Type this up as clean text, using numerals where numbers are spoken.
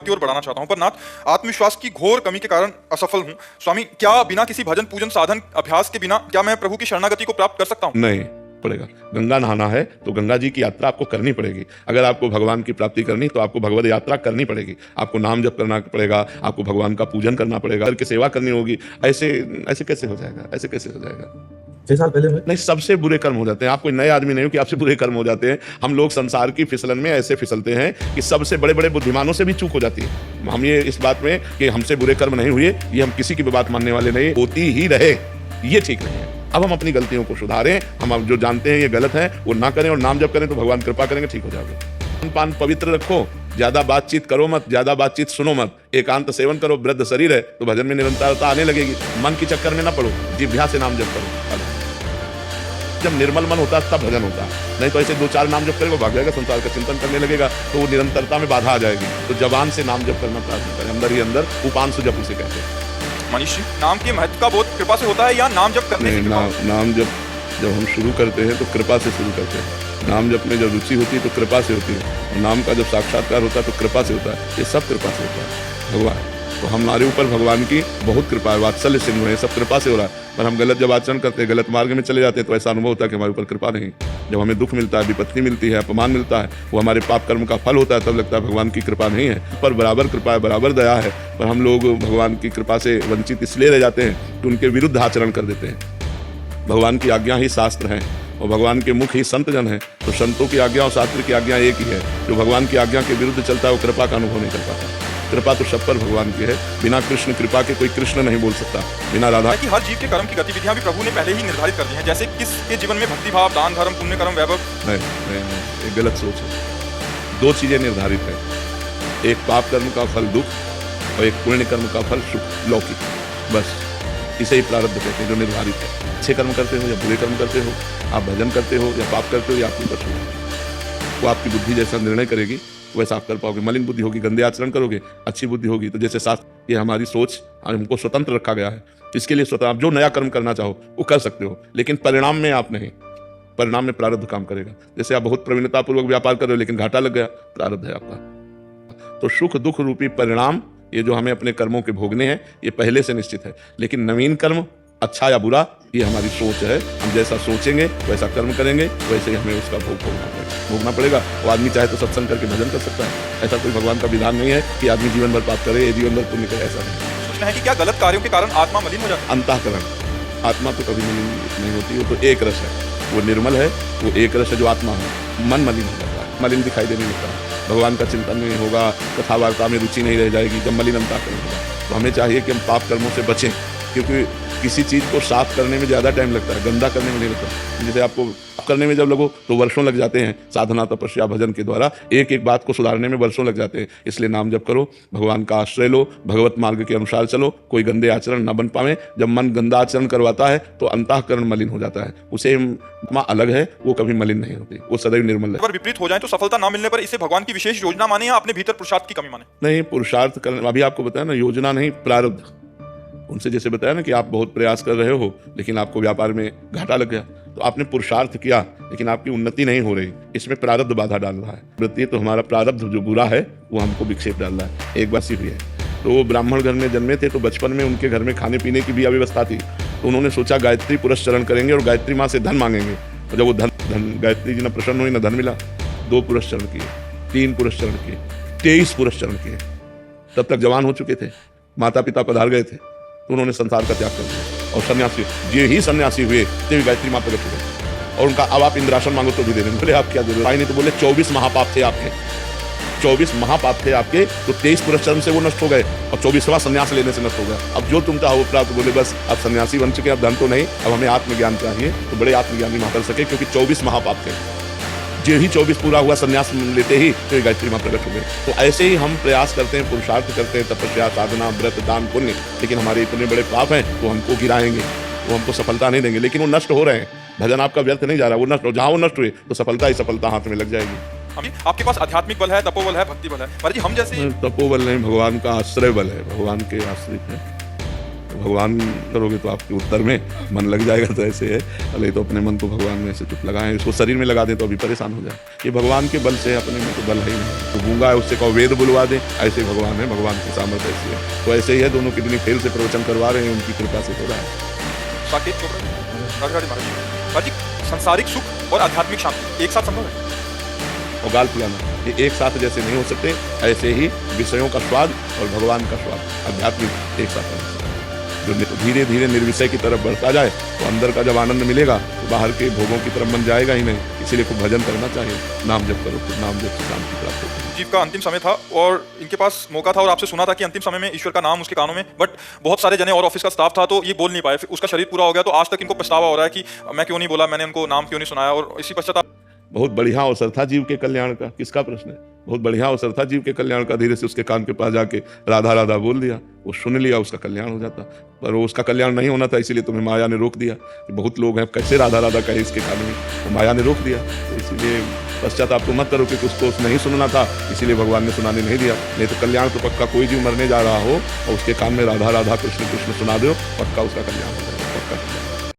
की ओर बढ़ाना चाहता हूं, पर नाथ आत्मविश्वास की घोर कमी के कारण असफल हूं। स्वामी, क्या बिना किसी भजन पूजन साधन अभ्यास के बिना क्या मैं प्रभु की शरणागति को प्राप्त कर सकता हूं? नहीं पड़ेगा। गंगा नहाना है तो गंगा जी की यात्रा आपको करनी पड़ेगी। अगर आपको भगवान की प्राप्ति करनी तो आपको भगवत यात्रा करनी पड़ेगी। आपको नाम जप करना पड़ेगा, आपको भगवान का पूजन करना पड़ेगा, घर की सेवा करनी होगी। ऐसे ऐसे कैसे हो जाएगा? ऐसे कैसे हो जाएगा? 6 साल पहले नहीं, सबसे बुरे कर्म हो जाते हैं। आप कोई नए आदमी नहीं हो कि आपसे बुरे कर्म हो जाते हैं। हम लोग संसार की फिसलन में ऐसे फिसलते हैं कि सबसे बड़े बड़े बुद्धिमानों से भी चूक हो जाती है। हम ये इस बात में कि हमसे बुरे कर्म नहीं हुए, ये हम किसी की भी बात मानने वाले नहीं। होती ही रहे, ये ठीक नहीं है। अब हम अपनी गलतियों को सुधारें। हम अब जो जानते हैं ये गलत है वो ना करें और नाम जप करें तो भगवान कृपा करेंगे, ठीक हो जाओगे। खान पान पवित्र रखो, ज्यादा बातचीत करो मत, ज्यादा बातचीत सुनो मत, एकांत सेवन करो। वृद्ध शरीर है तो भजन में निरंतरता आने लगेगी। मन के चक्कर में ना पड़ो, जिह्वा से नाम जप करो। जब निर्मल मन होता है तब भजन होता है, नहीं तो ऐसे 2-4 नाम जप करेगा भाग जाएगा, संसार का चिंतन करने लगेगा तो वो निरंतरता में बाधा आ जाएगी। तो जबान से नाम जप करना प्रारंभ करें, अंदर ही अंदर उपांशु जप उसे कहते हैं। मनीष जी, नाम के महत्व का बोध कृपा से होता है या नाम जप करने से? नाम जब हम शुरू करते हैं तो कृपा से शुरू करते हैं। नाम जप में जब रुचि होती है तो कृपा से होती है, और नाम का जब साक्षात्कार होता है तो कृपा से होता है। ये सब कृपा से होता है। भगवान तो हमारे ऊपर भगवान की बहुत कृपा है, वात्सल्य सिंधु है, सब कृपा से हो रहा है। पर हम गलत जब आचरण करते हैं, गलत मार्ग में चले जाते हैं तो ऐसा अनुभव होता है कि हमारे ऊपर कृपा नहीं। जब हमें दुख मिलता है, विपत्ति मिलती है, अपमान मिलता है, वो हमारे पाप कर्म का फल होता है, तब लगता है भगवान की कृपा नहीं है। पर बराबर कृपा है, बराबर दया है, पर हम लोग भगवान की कृपा से वंचित इसलिए रह जाते हैं कि उनके विरुद्ध आचरण कर देते हैं। भगवान की आज्ञा ही शास्त्र है और भगवान के मुख ही संत जन है। तो संतों की आज्ञा और शास्त्र की आज्ञा एक ही है। जो भगवान की आज्ञा के विरुद्ध चलता है वो कृपा का अनुभव नहीं कर पाता। कृपा तो सब पर भगवान की है। बिना कृष्ण कृपा के कोई कृष्ण नहीं बोल सकता, बिना राधा। कि हर जीव के कर्म की गतिविधियां भी प्रभु ने पहले ही निर्धारित कर दी हैं, जैसे किसके जीवन में भक्ति भाव, दान धर्म, पुण्य कर्म, वैभव। नहीं, एक गलत सोच है। 2 चीजें निर्धारित है, एक पाप कर्म का फल दुख और एक पुण्य कर्म का फल सुख लौकिक। बस इसे ही प्रारब्ध कहते हैं जो निर्धारित है। अच्छे कर्म करते हो या बुरे कर्म करते हो, आप भजन करते हो या पाप करते हो, या आपकी बस वो आपकी बुद्धि जैसा निर्णय करेगी वैसा आप कर पाओगे। मलिन बुद्धि होगी, गंदे आचरण करोगे, अच्छी बुद्धि होगी तो जैसे शास्त्र, ये हमारी सोच हमको स्वतंत्र रखा गया है। इसके लिए स्वतंत्र, आप जो नया कर्म करना चाहो वो कर सकते हो, लेकिन परिणाम में आप नहीं। परिणाम में प्रारब्ध काम करेगा। जैसे आप बहुत प्रवीणतापूर्वक व्यापार कर रहे हो लेकिन घाटा लग गया, प्रारब्ध है आपका। तो सुख दुख रूपी परिणाम ये जो हमें अपने कर्मों के भोगने हैं ये पहले से निश्चित है। लेकिन नवीन कर्म अच्छा या बुरा ये हमारी सोच है। हम जैसा सोचेंगे वैसा कर्म करेंगे, वैसे ही हमें उसका भोगना पड़ेगा। वो आदमी चाहे तो सत्संग करके भजन कर सकता है, ऐसा कोई भगवान का विधान नहीं है कि आदमी जीवन भर पाप करे, जीवन भर पुण्य करे, ऐसा नहीं। सोचना है कि क्या गलत कार्यों के कारण आत्मा मलिन हो जाती है? अंतःकरण, आत्मा तो कभी मलिन नहीं होती, वो तो एक रस है, वो निर्मल है, वो एक रस है जो आत्मा है। मन मलिन हो जाता है, मलिन दिखाई देने लगता है, भगवान का चिंतन नहीं होगा, कथा वार्ता में रुचि नहीं रह जाएगी जब मलिन अंतःकरण होगा। तो हमें चाहिए कि हम पाप कर्मों से बचें, क्योंकि किसी चीज़ को साफ करने में ज़्यादा टाइम लगता है, गंदा करने में नहीं लगता। जैसे आपको करने में जब लगो तो वर्षों लग जाते हैं, साधना तपस्या भजन के द्वारा एक एक बात को सुधारने में वर्षों लग जाते हैं। इसलिए नाम जप करो, भगवान का आश्रय लो, भगवत मार्ग के अनुसार चलो, कोई गंदे आचरण न बन पावे। जब मन गंदा आचरण करवाता है तो अंतःकरण मलिन हो जाता है, उसे आत्मा अलग है, वो कभी मलिन नहीं होती, वो सदैव निर्मल है। अगर विपरीत हो जाए तो सफलता ना मिलने पर इसे भगवान की विशेष योजना माने या अपने भीतर पुरुषार्थ की कमी माने? नहीं, पुरुषार्थ करने, अभी आपको बताया ना, योजना नहीं प्रारब्ध। उनसे जैसे बताया ना कि आप बहुत प्रयास कर रहे हो लेकिन आपको व्यापार में घाटा लग गया, तो आपने पुरुषार्थ किया लेकिन आपकी उन्नति नहीं हो रही, इसमें प्रारब्ध बाधा डाल रहा है। वृत्ति तो हमारा प्रारब्ध जो बुरा है वो हमको विक्षेप डाल रहा है। एक बात सी हुई है, तो वो ब्राह्मण घर में जन्मे थे तो बचपन में उनके घर में खाने पीने की भी अव्यवस्था थी। तो उन्होंने सोचा गायत्री पुरस्चरण करेंगे और गायत्री माँ से धन मांगेंगे। और जब वो धन गायत्री जी ने प्रसन्न हुई, ना धन मिला, 2 पुरस्चरण किए, 3 पुरस्चरण किए, 23 पुरस्चरण किए। तब तक जवान हो चुके थे, माता पिता पधार गए थे, तो उन्होंने संसार का त्याग कर दिया और सन्यासी, ये ही सन्यासी हुए देवी गायत्री माँ प्रकट हो गए। और उनका अब आप इंद्रासन मांगो तो भी दे देंगे। बोले आप क्या जरूरत? नहीं तो बोले 24 महापाप थे आपके, 24 महापाप थे आपके, तो 23 पुरस्चरण से वो नष्ट हो गए और 24वां संन्यास लेने से नष्ट हो गया। अब जो तुम चाहो प्राप्त। बोले बस अब सन्यासी बन चुके, अब धन तो नहीं, अब हमें आत्मज्ञान चाहिए। तो बड़े आत्मज्ञानी मां कर सके, क्योंकि 24 महापाप थे। जो ही 24 पूरा हुआ, संन्यास लेते ही तो गायत्री मां प्रकट हो गए। तो ऐसे ही हम प्रयास करते हैं, पुरुषार्थ करते हैं, तपस्या साधना व्रत दान पुण्य, लेकिन हमारे इतने बड़े पाप हैं वो हमको गिराएंगे, वो हमको सफलता नहीं देंगे। लेकिन वो नष्ट हो रहे हैं, भजन आपका व्यर्थ नहीं जा रहा, वो नष्ट हो, जहाँ वो नष्ट हुए तो सफलता ही सफलता हाथ में लग जाएगी। आपके पास आध्यात्मिक बल है, तपोबल है, भक्ति बल है, पर जी हम जैसे तपोबल नहीं, भगवान का आश्रय बल है, भगवान के आश्रित है। भगवान करोगे तो आपके उत्तर में मन लग जाएगा, तो ऐसे है। नहीं तो अपने मन को भगवान में ऐसे चुप लगाएं, इसको शरीर में लगा दें तो अभी परेशान हो जाए। ये भगवान के बल से है, अपने में तो बल है ही नहीं। तो गूंगा है उससे कहो वेद बुलवा दें, ऐसे भगवान है, भगवान की सामर्थ्य ऐसी है। तो ऐसे ही है, दोनों किडनी फेल से प्रवचन करवा रहे हैं, उनकी कृपा से हो रहा है। साकेत चोपड़ा, राजघाटी महाराज जी, सांसारिक सुख और आध्यात्मिक शांति एक साथ संभव है? और गाल पिलाना ये एक साथ जैसे नहीं हो सकते, ऐसे ही विषयों का स्वाद और भगवान का स्वाद आध्यात्मिक एक साथ नहीं हो सकते। जो धीरे धीरे निर्विषय की तरफ बढ़ता जाए तो अंदर का जब आनंद मिलेगा तो बाहर के भोगों की तरफ मन जाएगा ही नहीं। इसीलिए खूब भजन करना चाहिए, नाम जप करो, तो नाम जप से शांति प्राप्त होती है। जीव का अंतिम समय था और इनके पास मौका था और आपसे सुना था कि अंतिम समय में ईश्वर का नाम उसके कानों में, बट बहुत सारे जने और ऑफिस का स्टाफ था तो ये बोल नहीं पाए। फिर उसका शरीर पूरा हो गया तो आज तक इनको पछतावा हो रहा है कि मैं क्यों नहीं बोला, मैंने उनको नाम क्यों नहीं सुनाया, और इसी पश्चाताप। बहुत बढ़िया अवसर था जीव के कल्याण का, किसका प्रश्न है? बहुत बढ़िया अवसर था जीव के कल्याण का। धीरे से उसके कान के पास जाके राधा राधा बोल दिया, वो सुन लिया, उसका कल्याण हो जाता। पर वो उसका कल्याण नहीं होना था, इसीलिए तुम्हें माया ने रोक दिया। बहुत लोग हैं, कैसे राधा राधा कहे इसके कान में, तो माया ने रोक दिया। तो इसीलिए पश्चाताप तो मत करो कि उसको नहीं सुनना था, इसीलिए भगवान ने सुनाने नहीं दिया। नहीं तो कल्याण तो पक्का, कोई जीव मरने जा रहा हो और उसके कान में राधा राधा कृष्ण कृष्ण सुना दो, पक्का उसका कल्याण हो जाएगा, पक्का कल्याण।